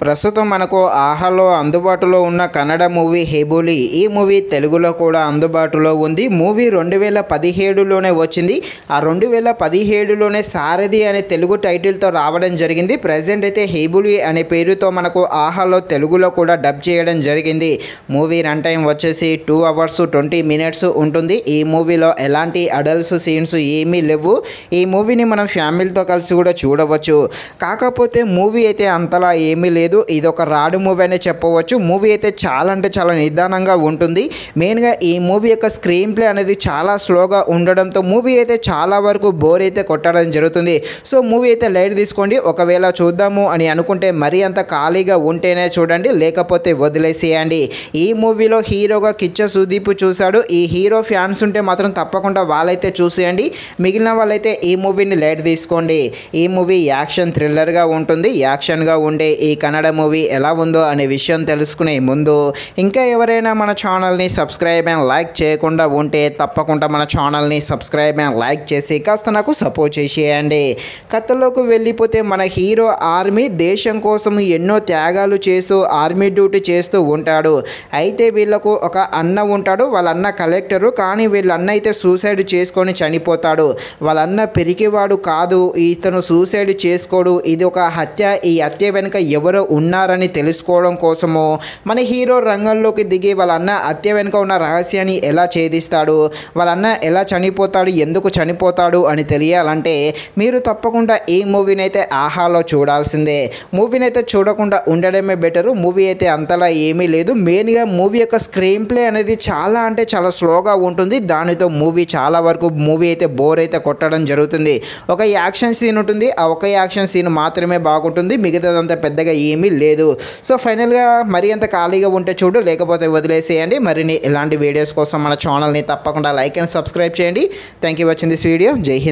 ప్రస్తుతం మనకు ఆహాలో అందుబాటులో ఉన్న కన్నడ మూవీ హెబూలి. ఈ మూవీ తెలుగులో కూడా అందుబాటులో ఉంది. మూవీ 2017లోనే వచ్చింది. ఆ 2017లోనే సారథి అనే తెలుగు టైటిల్తో రావడం జరిగింది. ప్రజెంట్ అయితే హెబూలి అనే పేరుతో మనకు ఆహాలో తెలుగులో కూడా డబ్ చేయడం జరిగింది. మూవీ రన్ టైం వచ్చేసి 2 hours 20 minutes ఉంటుంది. ఈ మూవీలో ఎలాంటి అడల్ట్స్ సీన్స్ ఏమీ లేవు. ఈ మూవీని మనం ఫ్యామిలీతో కలిసి కూడా చూడవచ్చు. కాకపోతే మూవీ అయితే అంతలా ఏమీ లేదు. ఇది ఒక రాడు మూవీ అనే చెప్పవచ్చు. మూవీ అయితే చాలా అంటే చాలా నిదానంగా ఉంటుంది. మెయిన్గా ఈ మూవీ యొక్క స్క్రీన్ ప్లే అనేది చాలా స్లోగా ఉండడంతో మూవీ అయితే చాలా వరకు బోర్ అయితే కొట్టడం జరుగుతుంది. సో మూవీ అయితే లైట్ తీసుకోండి. ఒకవేళ చూద్దాము అని అనుకుంటే మరీ అంత ఖాళీగా ఉంటేనే చూడండి, లేకపోతే వదిలేసేయండి. ఈ మూవీలో హీరోగా కిచ్చ సుదీప్ చూశాడు. ఈ హీరో ఫ్యాన్స్ ఉంటే మాత్రం తప్పకుండా వాళ్ళైతే చూసేయండి. మిగిలిన వాళ్ళైతే ఈ మూవీని లైట్ తీసుకోండి. ఈ మూవీ యాక్షన్ థ్రిల్లర్గా ఉంటుంది. యాక్షన్గా ఉండే ఈ కన్నడ మూవీ ఎలా ఉందో అనే విషయం తెలుసుకునే ముందు ఇంకా ఎవరైనా మన ఛానల్ని సబ్స్క్రైబ్ అండ్ లైక్ చేయకుండా ఉంటే తప్పకుండా మన ఛానల్ని సబ్స్క్రైబ్ అండ్ లైక్ చేసి కాస్త నాకు సపోర్ట్ చేసేయండి. కథలోకి వెళ్ళిపోతే మన హీరో ఆర్మీ దేశం కోసం ఎన్నో త్యాగాలు చేస్తూ ఆర్మీ డ్యూటీ చేస్తూ ఉంటాడు. అయితే వీళ్ళకు ఒక అన్న ఉంటాడు. వాళ్ళ అన్న కలెక్టరు. కానీ వీళ్ళ అన్న అయితే సూసైడ్ చేసుకొని చనిపోతాడు. వాళ్ళ అన్న పిరికివాడు కాదు, ఇతను సూసైడ్ చేసుకోడు, ఇది ఒక హత్య. ఈ హత్య వెనుక ఎవరో ఉన్నారని తెలుసుకోవడం కోసము మన హీరో రంగంలోకి దిగి వాళ్ళ అన్న హత్య వెనుక ఉన్న రహస్యాన్ని ఎలా ఛేదిస్తాడు, వాళ్ళ అన్న ఎలా చనిపోతాడు, ఎందుకు చనిపోతాడు అని తెలియాలంటే మీరు తప్పకుండా ఈ మూవీని అయితే ఆహాలో చూడాల్సిందే. మూవీని అయితే చూడకుండా ఉండడమే బెటరు. మూవీ అయితే అంతలా ఏమీ లేదు. మెయిన్గా మూవీ యొక్క స్క్రీన్ ప్లే అనేది చాలా అంటే చాలా స్లోగా ఉంటుంది. దానితో మూవీ చాలా వరకు మూవీ అయితే బోర్ అయితే కొట్టడం జరుగుతుంది. ఒక యాక్షన్ సీన్ ఉంటుంది. ఆ ఒక యాక్షన్ సీన్ మాత్రమే బాగుంటుంది. మిగతాదంతా పెద్దగా ఏమీ లేదు. సో ఫైనల్గా మరీ అంత ఖాళీగా ఉంటే చూడు, లేకపోతే వదిలేసేయండి. మరిన్ని ఇలాంటి వీడియోస్ కోసం మన ఛానల్ని తప్పకుండా లైక్ అండ్ సబ్స్క్రైబ్ చేయండి. Thank you watching this video. జై హింద్.